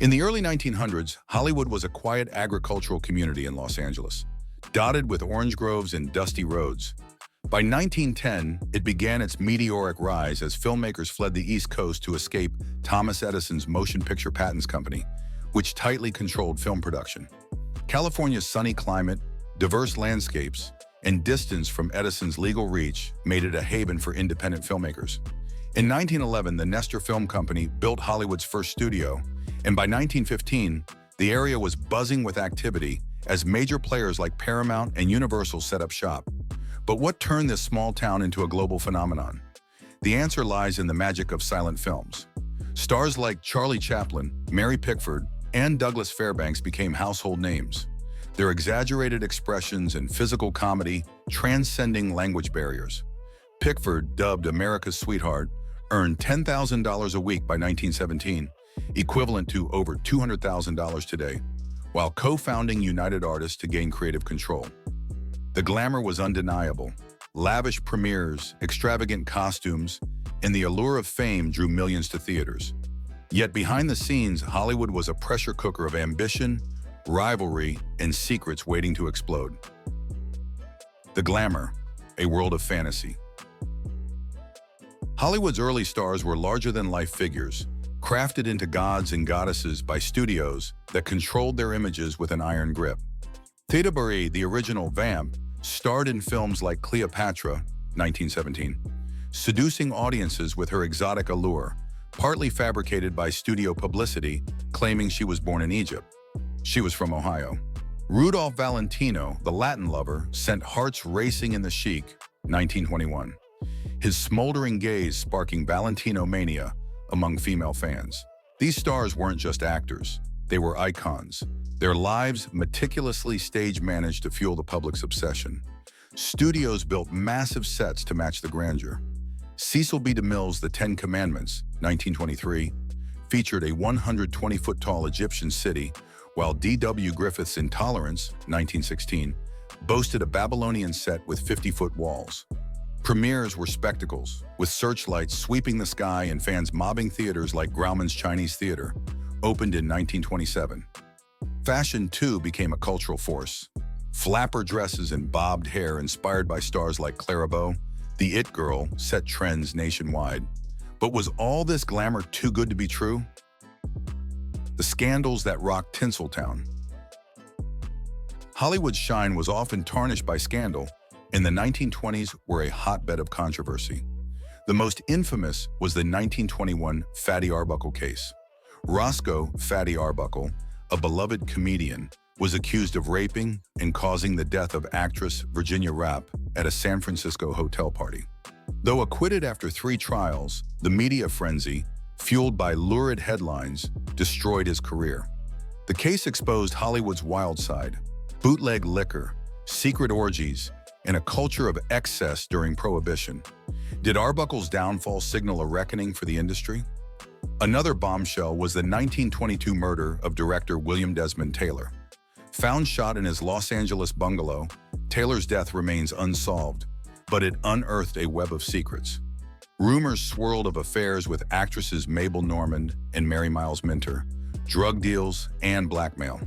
In the early 1900s, Hollywood was a quiet agricultural community in Los Angeles, dotted with orange groves and dusty roads. By 1910, it began its meteoric rise as filmmakers fled the East Coast to escape Thomas Edison's Motion Picture Patents Company, which tightly controlled film production. California's sunny climate, diverse landscapes, and distance from Edison's legal reach made it a haven for independent filmmakers. In 1911, the Nestor Film Company built Hollywood's first studio, and by 1915, the area was buzzing with activity as major players like Paramount and Universal set up shop. But what turned this small town into a global phenomenon? The answer lies in the magic of silent films. Stars like Charlie Chaplin, Mary Pickford, and Douglas Fairbanks became household names, their exaggerated expressions and physical comedy transcending language barriers. Pickford, dubbed America's sweetheart, earned $10,000 a week by 1917, equivalent to over $200,000 today, while co-founding United Artists to gain creative control. The glamour was undeniable. Lavish premieres, extravagant costumes, and the allure of fame drew millions to theaters. Yet behind the scenes, Hollywood was a pressure cooker of ambition, rivalry, and secrets waiting to explode. The glamour, a world of fantasy. Hollywood's early stars were larger-than-life figures, crafted into gods and goddesses by studios that controlled their images with an iron grip. Theda Bare, the original vamp, starred in films like Cleopatra, 1917, seducing audiences with her exotic allure, partly fabricated by studio publicity, claiming she was born in Egypt. She was from Ohio. Rudolph Valentino, the Latin lover, sent hearts racing in the chic, 1921. His smoldering gaze sparking Valentino mania among female fans. These stars weren't just actors, they were icons. Their lives meticulously stage-managed to fuel the public's obsession. Studios built massive sets to match the grandeur. Cecil B. DeMille's The Ten Commandments, 1923, featured a 120-foot-tall Egyptian city, while D.W. Griffith's Intolerance, 1916, boasted a Babylonian set with 50-foot walls. Premieres were spectacles, with searchlights sweeping the sky and fans mobbing theaters like Grauman's Chinese Theater, opened in 1927. Fashion, too, became a cultural force. Flapper dresses and bobbed hair inspired by stars like Clairvaux, the It Girl, set trends nationwide. But was all this glamour too good to be true? The scandals that rocked Tinseltown. Hollywood's shine was often tarnished by scandal, and the 1920s were a hotbed of controversy. The most infamous was the 1921 Fatty Arbuckle case. Roscoe Fatty Arbuckle, a beloved comedian, was accused of raping and causing the death of actress Virginia Rappe at a San Francisco hotel party. Though acquitted after 3 trials, the media frenzy, fueled by lurid headlines, destroyed his career. The case exposed Hollywood's wild side: bootleg liquor, secret orgies, and a culture of excess during Prohibition. Did Arbuckle's downfall signal a reckoning for the industry? Another bombshell was the 1922 murder of director William Desmond Taylor. Found shot in his Los Angeles bungalow, Taylor's death remains unsolved, but it unearthed a web of secrets. Rumors swirled of affairs with actresses Mabel Normand and Mary Miles Minter, drug deals, and blackmail.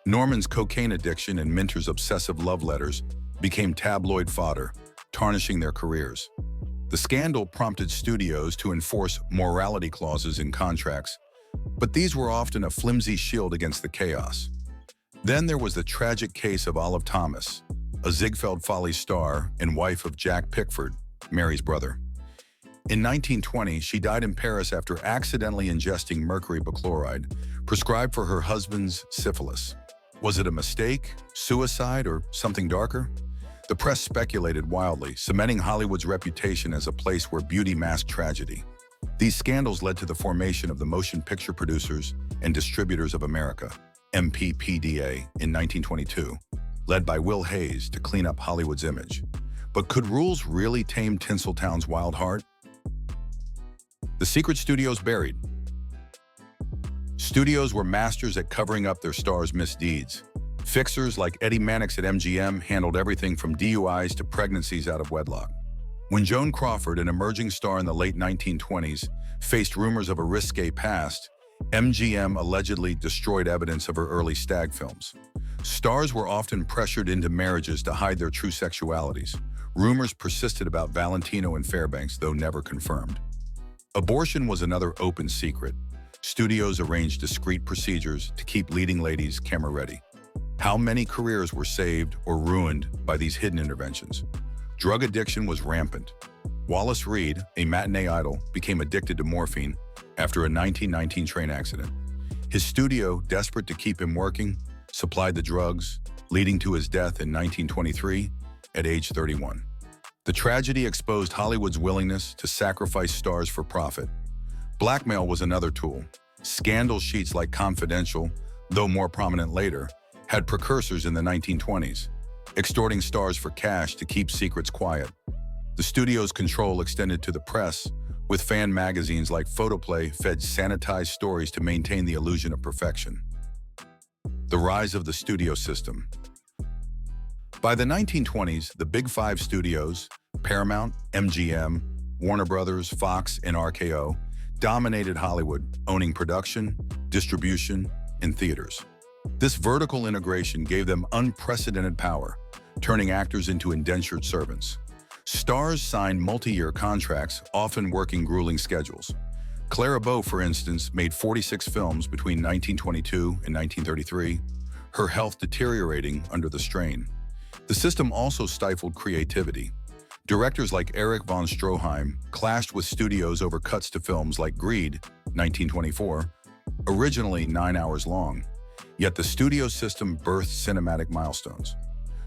Normand's cocaine addiction and Minter's obsessive love letters became tabloid fodder, tarnishing their careers. The scandal prompted studios to enforce morality clauses in contracts, but these were often a flimsy shield against the chaos. Then there was the tragic case of Olive Thomas, a Ziegfeld Follies star and wife of Jack Pickford, Mary's brother. In 1920, she died in Paris after accidentally ingesting mercury perchloride, prescribed for her husband's syphilis. Was it a mistake, suicide, or something darker? The press speculated wildly, cementing Hollywood's reputation as a place where beauty masked tragedy. These scandals led to the formation of the Motion Picture Producers and Distributors of America, MPPDA, in 1922, led by Will Hayes to clean up Hollywood's image. But could rules really tame Tinseltown's wild heart? The secret studios buried. Studios were masters at covering up their stars' misdeeds. Fixers like Eddie Mannix at MGM handled everything from DUIs to pregnancies out of wedlock. When Joan Crawford, an emerging star in the late 1920s, faced rumors of a risque past, MGM allegedly destroyed evidence of her early stag films. Stars were often pressured into marriages to hide their true sexualities. Rumors persisted about Valentino and Fairbanks, though never confirmed. Abortion was another open secret. Studios arranged discreet procedures to keep leading ladies camera-ready. How many careers were saved or ruined by these hidden interventions? Drug addiction was rampant. Wallace Reed, a matinee idol, became addicted to morphine after a 1919 train accident. His studio, desperate to keep him working, supplied the drugs, leading to his death in 1923 at age 31. The tragedy exposed Hollywood's willingness to sacrifice stars for profit. Blackmail was another tool. Scandal sheets like Confidential, though more prominent later, had precursors in the 1920s, extorting stars for cash to keep secrets quiet. The studio's control extended to the press, with fan magazines like Photoplay fed sanitized stories to maintain the illusion of perfection. The rise of the studio system. By the 1920s, the Big Five studios, Paramount, MGM, Warner Brothers, Fox, and RKO, dominated Hollywood, owning production, distribution, and theaters. This vertical integration gave them unprecedented power, turning actors into indentured servants. Stars signed multi-year contracts, often working grueling schedules. Clara Bow, for instance, made 46 films between 1922 and 1933, her health deteriorating under the strain. The system also stifled creativity. Directors like Erich von Stroheim clashed with studios over cuts to films like Greed, 1924, originally 9 hours long. Yet the studio system birthed cinematic milestones.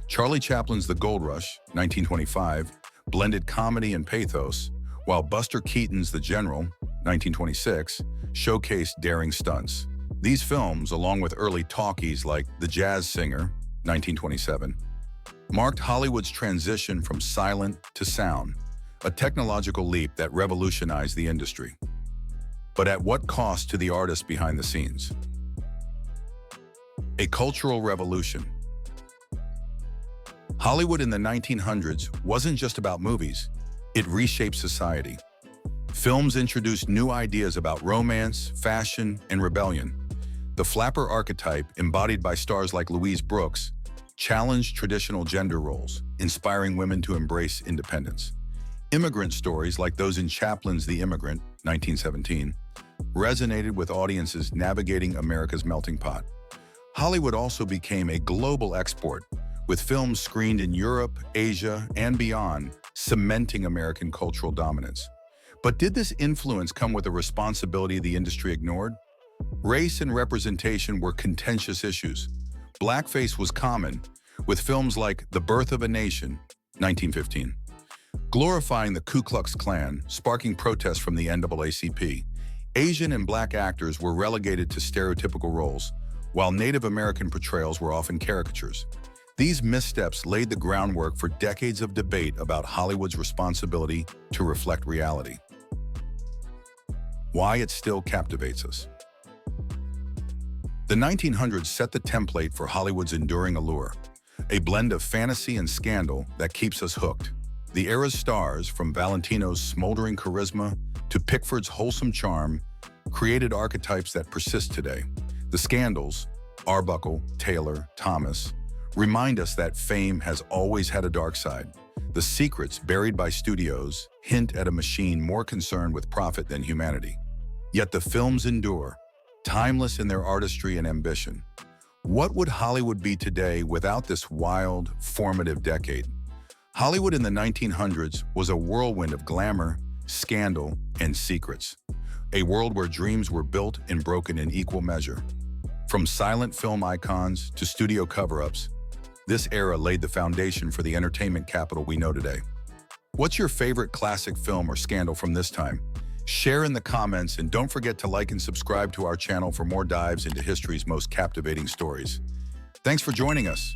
Charlie Chaplin's The Gold Rush, 1925, blended comedy and pathos, while Buster Keaton's The General, 1926, showcased daring stunts. These films, along with early talkies like The Jazz Singer, 1927, marked Hollywood's transition from silent to sound, a technological leap that revolutionized the industry. But at what cost to the artists behind the scenes? A cultural revolution. Hollywood in the 1900s wasn't just about movies, it reshaped society. Films introduced new ideas about romance, fashion, and rebellion. The flapper archetype, embodied by stars like Louise Brooks, challenged traditional gender roles, inspiring women to embrace independence. Immigrant stories like those in Chaplin's The Immigrant, 1917, resonated with audiences navigating America's melting pot. Hollywood also became a global export, with films screened in Europe, Asia, and beyond, cementing American cultural dominance. But did this influence come with a responsibility the industry ignored? Race and representation were contentious issues. Blackface was common, with films like The Birth of a Nation, 1915, glorifying the Ku Klux Klan, sparking protests from the NAACP. Asian and Black actors were relegated to stereotypical roles, while Native American portrayals were often caricatures. These missteps laid the groundwork for decades of debate about Hollywood's responsibility to reflect reality. Why it still captivates us. The 1900s set the template for Hollywood's enduring allure, a blend of fantasy and scandal that keeps us hooked. The era's stars, from Valentino's smoldering charisma to Pickford's wholesome charm, created archetypes that persist today. The scandals, Arbuckle, Taylor, Thomas, remind us that fame has always had a dark side. The secrets buried by studios hint at a machine more concerned with profit than humanity. Yet the films endure, timeless in their artistry and ambition. What would Hollywood be today without this wild, formative decade? Hollywood in the 1900s was a whirlwind of glamour, scandal, and secrets. A world where dreams were built and broken in equal measure. From silent film icons to studio cover-ups, this era laid the foundation for the entertainment capital we know today. What's your favorite classic film or scandal from this time? Share in the comments, and don't forget to like and subscribe to our channel for more dives into history's most captivating stories. Thanks for joining us.